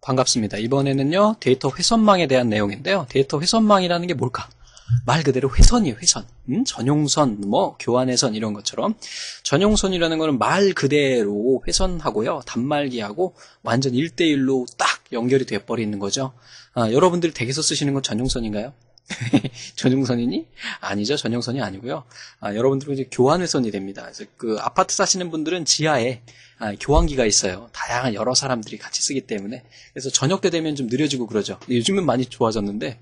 반갑습니다. 이번에는요, 데이터 회선망에 대한 내용인데요. 데이터 회선망이라는 게 뭘까? 말 그대로 회선이에요, 회선. 전용선, 교환회선 이런 것처럼. 전용선이라는 거는 말 그대로 회선하고요, 단말기하고 완전 1대1로 딱 연결이 돼버리는 거죠. 여러분들이 댁에서 쓰시는 건 전용선인가요? 전용선이니? 아니죠. 전용선이 아니고요. 여러분들은 이제 교환회선이 됩니다. 그래서 그 아파트 사시는 분들은 지하에 교환기가 있어요. 다양한 여러 사람들이 같이 쓰기 때문에. 그래서 저녁 때 되면 좀 느려지고 그러죠. 요즘은 많이 좋아졌는데,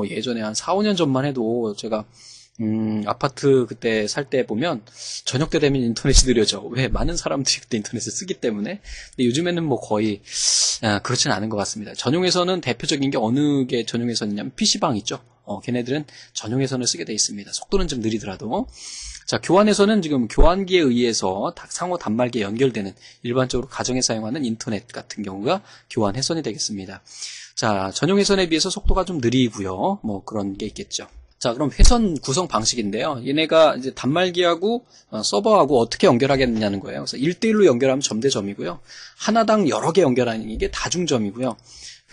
예전에 한 4, 5년 전만 해도 제가 아파트 그때 살 때 보면 저녁 때 되면 인터넷이 느려져. 왜? 많은 사람들이 그때 인터넷을 쓰기 때문에. 근데 요즘에는 뭐 거의 그렇지는 않은 것 같습니다. 전용회선은 대표적인 게 어느 게 전용회선이냐면 PC방 있죠. 걔네들은 전용회선을 쓰게 돼 있습니다. 속도는 좀 느리더라도. 자, 교환회선은 지금 교환기에 의해서 상호 단말기에 연결되는 일반적으로 가정에 사용하는 인터넷 같은 경우가 교환회선이 되겠습니다. 자, 전용회선에 비해서 속도가 좀 느리고요. 뭐 그런 게 있겠죠. 자, 그럼 회선 구성 방식인데요. 얘네가 이제 단말기하고 서버하고 어떻게 연결하겠느냐는 거예요. 그래서 1대1로 연결하면 점대점이고요. 하나당 여러 개 연결하는 게 다중점이고요.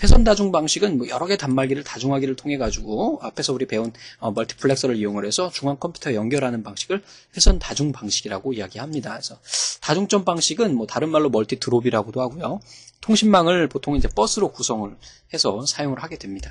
회선 다중 방식은 뭐 여러 개 단말기를 다중하기를 통해 가지고 앞에서 우리 배운 멀티플렉서를 이용을 해서 중앙 컴퓨터에 연결하는 방식을 회선 다중 방식이라고 이야기합니다. 그래서 다중점 방식은 뭐 다른 말로 멀티 드롭이라고도 하고요. 통신망을 보통 이제 버스로 구성을 해서 사용을 하게 됩니다.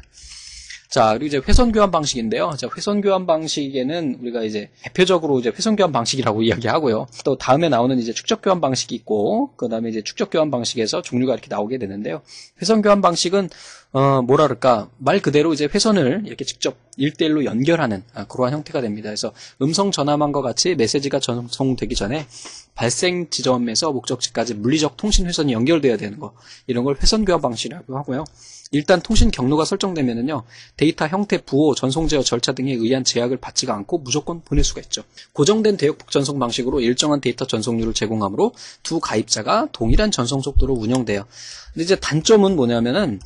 자, 그리고 이제 회선 교환 방식인데요. 자, 회선 교환 방식에는 우리가 이제 대표적으로 이제 회선 교환 방식이라고 이야기하고요. 또 다음에 나오는 이제 축적 교환 방식이 있고, 그 다음에 이제 축적 교환 방식에서 종류가 이렇게 나오게 되는데요. 회선 교환 방식은 뭐라 그럴까, 말 그대로 이제 회선을 이렇게 직접 1대1로 연결하는 그러한 형태가 됩니다. 그래서 음성 전화망과 같이 메시지가 전송되기 전에 발생 지점에서 목적지까지 물리적 통신 회선이 연결돼야 되는 거, 이런 걸 회선 교환 방식이라고 하고요. 일단 통신 경로가 설정되면은요, 데이터 형태, 부호, 전송 제어 절차 등에 의한 제약을 받지가 않고 무조건 보낼 수가 있죠. 고정된 대역폭 전송 방식으로 일정한 데이터 전송률을 제공하므로 두 가입자가 동일한 전송 속도로 운영돼요. 근데 이제 단점은 뭐냐면은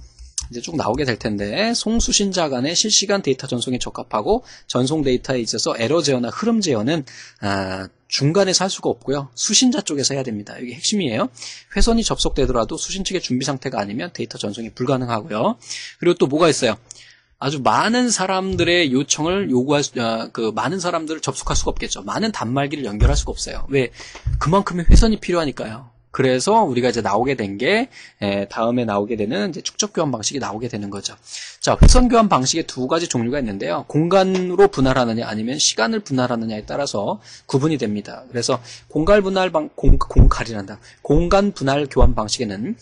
이제 쭉 나오게 될 텐데, 송수신자 간의 실시간 데이터 전송에 적합하고 전송 데이터에 있어서 에러 제어나 흐름 제어는 중간에서 할 수가 없고요. 수신자 쪽에서 해야 됩니다. 이게 핵심이에요. 회선이 접속되더라도 수신 측의 준비 상태가 아니면 데이터 전송이 불가능하고요. 그리고 또 뭐가 있어요? 아주 많은 사람들의 요청을 많은 사람들을 접속할 수가 없겠죠. 많은 단말기를 연결할 수가 없어요. 왜? 그만큼의 회선이 필요하니까요. 그래서 우리가 이제 나오게 된 게, 다음에 나오게 되는 이제 축적 교환 방식이 나오게 되는 거죠. 자, 회선 교환 방식의 두 가지 종류가 있는데요. 공간으로 분할하느냐 아니면 시간을 분할하느냐에 따라서 구분이 됩니다. 그래서 공간 분할 교환 방식에는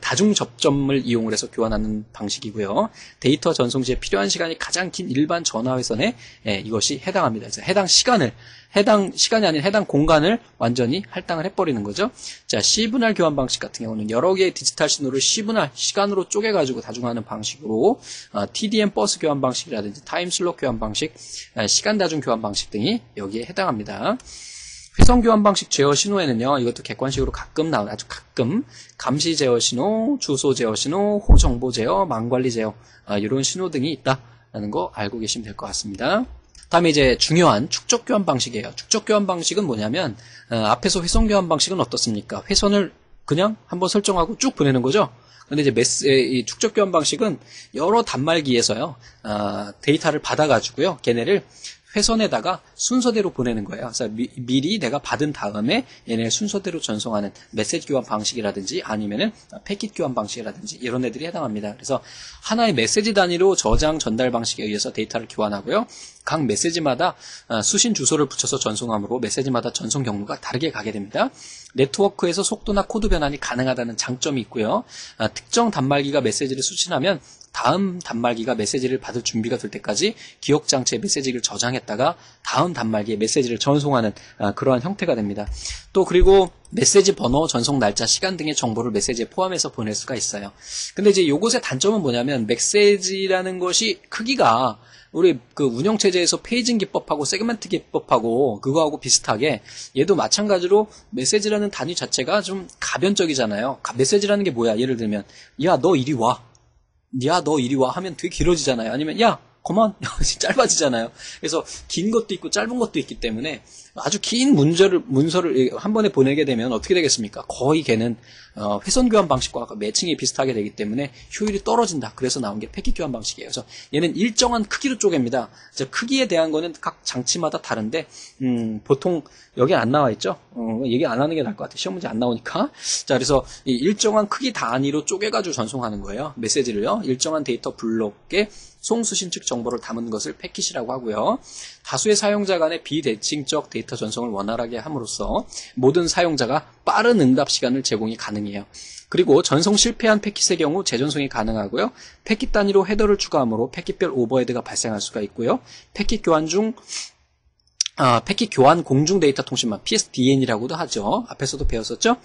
다중 접점을 이용을 해서 교환하는 방식이고요. 데이터 전송 시에 필요한 시간이 가장 긴 일반 전화 회선에 이것이 해당합니다. 그래서 해당 시간이 아닌 해당 공간을 완전히 할당을 해버리는 거죠. 자, C분할 교환 방식 같은 경우는 여러 개의 디지털 신호를 C분할, 시간으로 쪼개가지고 다중하는 방식으로 TDM 버스 교환 방식이라든지 타임 슬롯 교환 방식, 시간 다중 교환 방식 등이 여기에 해당합니다. 회선 교환 방식 제어 신호에는요, 이것도 객관식으로 아주 가끔, 감시 제어 신호, 주소 제어 신호, 호 정보 제어, 망 관리 제어, 이런 신호 등이 있다라는 거 알고 계시면 될 것 같습니다. 다음에 이제 중요한 축적 교환 방식이에요. 축적 교환 방식은 뭐냐면, 앞에서 회선 교환 방식은 어떻습니까? 회선을 그냥 한번 설정하고 쭉 보내는 거죠. 근데 이제 이 축적 교환 방식은 여러 단말기에서요, 데이터를 받아가지고요, 걔네를 회선에다가 순서대로 보내는 거예요. 그래서 미리 내가 받은 다음에 얘네 순서대로 전송하는 메시지 교환 방식이라든지 아니면은 패킷 교환 방식이라든지 이런 애들이 해당합니다. 그래서 하나의 메시지 단위로 저장 전달 방식에 의해서 데이터를 교환하고요. 각 메시지마다 수신 주소를 붙여서 전송하므로 메시지마다 전송 경로가 다르게 가게 됩니다. 네트워크에서 속도나 코드 변환이 가능하다는 장점이 있고요. 특정 단말기가 메시지를 수신하면 다음 단말기가 메시지를 받을 준비가 될 때까지 기억장치에 메시지를 저장했다가 다음 단말기에 메시지를 전송하는 그러한 형태가 됩니다. 또 그리고 메시지 번호, 전송 날짜, 시간 등의 정보를 메시지에 포함해서 보낼 수가 있어요. 근데 이제 요것의 단점은 뭐냐면 메시지라는 것이 크기가 우리 그 운영체제에서 페이징 기법하고 세그멘트 기법하고 그거하고 비슷하게 얘도 마찬가지로 메시지라는 단위 자체가 좀 가변적이잖아요. 메시지라는 게 뭐야? 예를 들면 야, 너 이리 와. 야, 너 이리 와 하면 되게 길어지잖아요. 아니면 야, 그만 짧아지잖아요. 그래서 긴 것도 있고 짧은 것도 있기 때문에 아주 긴 문서를 한 번에 보내게 되면 어떻게 되겠습니까? 거의 걔는 회선 교환 방식과 매칭이 비슷하게 되기 때문에 효율이 떨어진다. 그래서 나온 게 패킷 교환 방식이에요. 그래서 얘는 일정한 크기로 쪼갭니다. 크기에 대한 거는 각 장치마다 다른데 보통 여기 안 나와 있죠? 얘기 안 하는 게 나을 것 같아요. 시험 문제 안 나오니까. 자, 그래서 이 일정한 크기 단위로 쪼개가지고 전송하는 거예요. 메시지를요. 일정한 데이터 블록에 송수신 측 정보를 담은 것을 패킷이라고 하고요. 다수의 사용자 간의 비대칭적 데이터 전송을 원활하게 함으로써 모든 사용자가 빠른 응답 시간을 제공이 가능해요. 그리고 전송 실패한 패킷의 경우 재전송이 가능하고요. 패킷 단위로 헤더를 추가함으로 패킷별 오버헤드가 발생할 수가 있고요. 패킷 교환 공중 데이터 통신망 PSDN이라고도 하죠. 앞에서도 배웠었죠.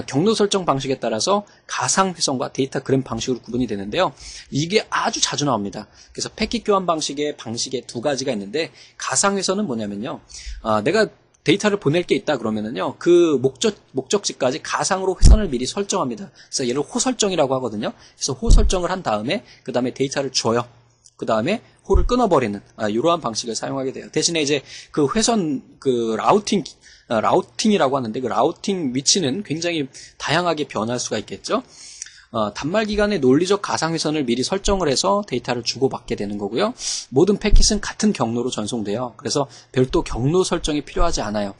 경로 설정 방식에 따라서 가상 회선과 데이터 그램 방식으로 구분이 되는데요. 이게 아주 자주 나옵니다. 그래서 패킷 교환 방식에 두 가지가 있는데, 가상 회선은 뭐냐면요. 내가 데이터를 보낼 게 있다 그러면은요, 그 목적지까지 가상으로 회선을 미리 설정합니다. 그래서 얘를 호설정이라고 하거든요. 그래서 호설정을 한 다음에 그 다음에 데이터를 줘요. 그 다음에 호를 끊어버리는 이러한 방식을 사용하게 돼요. 대신에 이제 그 회선 라우팅이라고 하는데, 그 라우팅 위치는 굉장히 다양하게 변할 수가 있겠죠. 단말 기간에 논리적 가상 회선을 미리 설정을 해서 데이터를 주고받게 되는 거고요. 모든 패킷은 같은 경로로 전송돼요. 그래서 별도 경로 설정이 필요하지 않아요.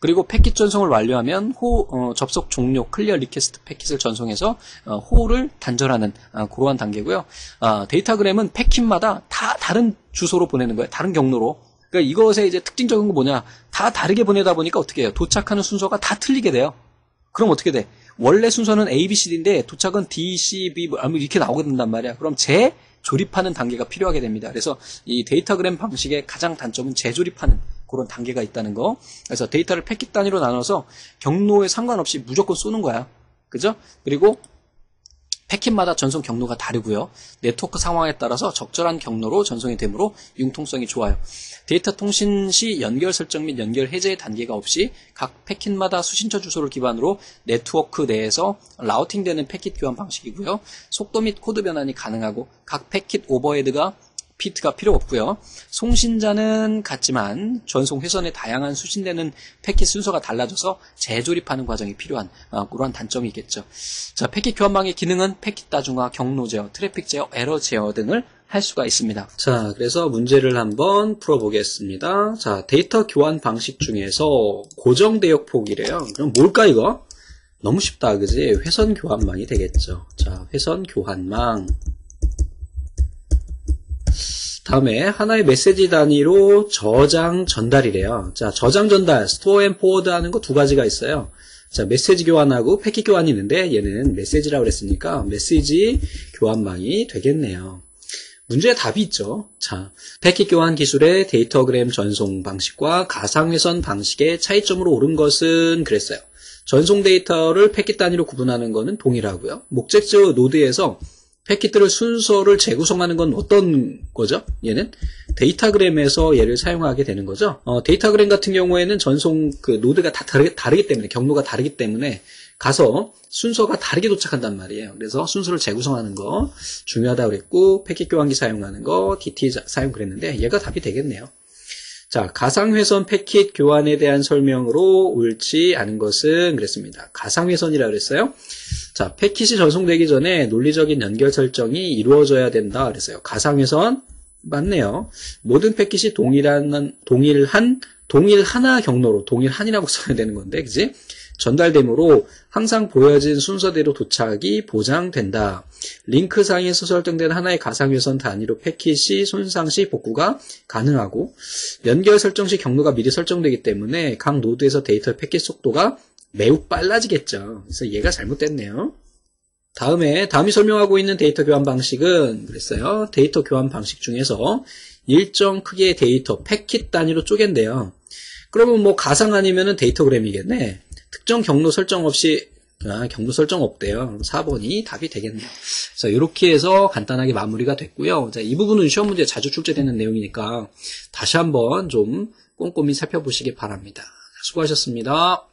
그리고 패킷 전송을 완료하면 접속 종료 클리어 리퀘스트 패킷을 전송해서 호를 단절하는 그러한 단계고요. 데이터그램은 패킷마다 다 다른 주소로 보내는 거예요. 다른 경로로. 그러니까 이것의 이제 특징적인 건 뭐냐? 다 다르게 보내다 보니까 어떻게 해요? 도착하는 순서가 다 틀리게 돼요. 그럼 어떻게 돼? 원래 순서는 A, B, C, D인데 도착은 D, C, B 이렇게 나오게 된단 말이야. 그럼 재조립하는 단계가 필요하게 됩니다. 그래서 이 데이터그램 방식의 가장 단점은 재조립하는 그런 단계가 있다는 거. 그래서 데이터를 패킷 단위로 나눠서 경로에 상관없이 무조건 쏘는 거야. 그죠? 그리고 패킷마다 전송 경로가 다르고요. 네트워크 상황에 따라서 적절한 경로로 전송이 되므로 융통성이 좋아요. 데이터 통신 시 연결 설정 및 연결 해제의 단계가 없이 각 패킷마다 수신처 주소를 기반으로 네트워크 내에서 라우팅되는 패킷 교환 방식이고요. 속도 및 코드 변환이 가능하고 각 패킷 오버헤드가 비트가 필요 없고요. 송신자는 같지만 전송 회선에 다양한 수신되는 패킷 순서가 달라져서 재조립하는 과정이 필요한 그러한 단점이 있겠죠. 자, 패킷 교환망의 기능은 패킷 다중화, 경로 제어, 트래픽 제어, 에러 제어 등을 할 수가 있습니다. 자, 그래서 문제를 한번 풀어보겠습니다. 자, 데이터 교환 방식 중에서 고정 대역 폭이래요. 그럼 뭘까 이거? 너무 쉽다, 그지? 회선 교환망이 되겠죠. 자, 회선 교환망. 다음에 하나의 메시지 단위로 저장 전달이래요. 자, 저장 전달, 스토어 앤 포워드 하는 거 두 가지가 있어요. 자, 메시지 교환하고 패킷 교환이 있는데 얘는 메시지라고 그랬으니까 메시지 교환망이 되겠네요. 문제에 답이 있죠. 자, 패킷 교환 기술의 데이터그램 전송 방식과 가상회선 방식의 차이점으로 옳은 것은 그랬어요. 전송 데이터를 패킷 단위로 구분하는 것은 동일하고요. 목적지 노드에서 패킷들을 순서를 재구성하는 건 어떤 거죠? 얘는 데이터그램에서 얘를 사용하게 되는 거죠. 데이터그램 같은 경우에는 전송 그 노드가 다 다르기 때문에, 경로가 다르기 때문에 가서 순서가 다르게 도착한단 말이에요. 그래서 순서를 재구성하는 거 중요하다고 그랬고, 패킷 교환기 사용하는 거 DT 사용 그랬는데 얘가 답이 되겠네요. 자, 가상회선 패킷 교환에 대한 설명으로 옳지 않은 것은 그랬습니다. 가상회선이라고 그랬어요. 자, 패킷이 전송되기 전에 논리적인 연결 설정이 이루어져야 된다 그랬어요. 가상회선 맞네요. 모든 패킷이 동일한 동일하나 경로로, 동일한이라고 써야 되는 건데, 그지? 전달되므로 항상 보여진 순서대로 도착이 보장된다. 링크상에서 설정된 하나의 가상회선 단위로 패킷이 손상 시 복구가 가능하고, 연결 설정 시 경로가 미리 설정되기 때문에 각 노드에서 데이터 패킷 속도가 매우 빨라지겠죠. 그래서 얘가 잘못됐네요. 다음이 설명하고 있는 데이터 교환 방식은 그랬어요. 데이터 교환 방식 중에서 일정 크기의 데이터 패킷 단위로 쪼갠대요. 그러면 뭐 가상 아니면은 데이터그램이겠네. 특정 경로 설정 없이 경로 설정 없대요. 4번이 답이 되겠네요. 그래서 이렇게 해서 간단하게 마무리가 됐고요. 자, 이 부분은 시험 문제에 자주 출제되는 내용이니까 다시 한번 좀 꼼꼼히 살펴보시기 바랍니다. 수고하셨습니다.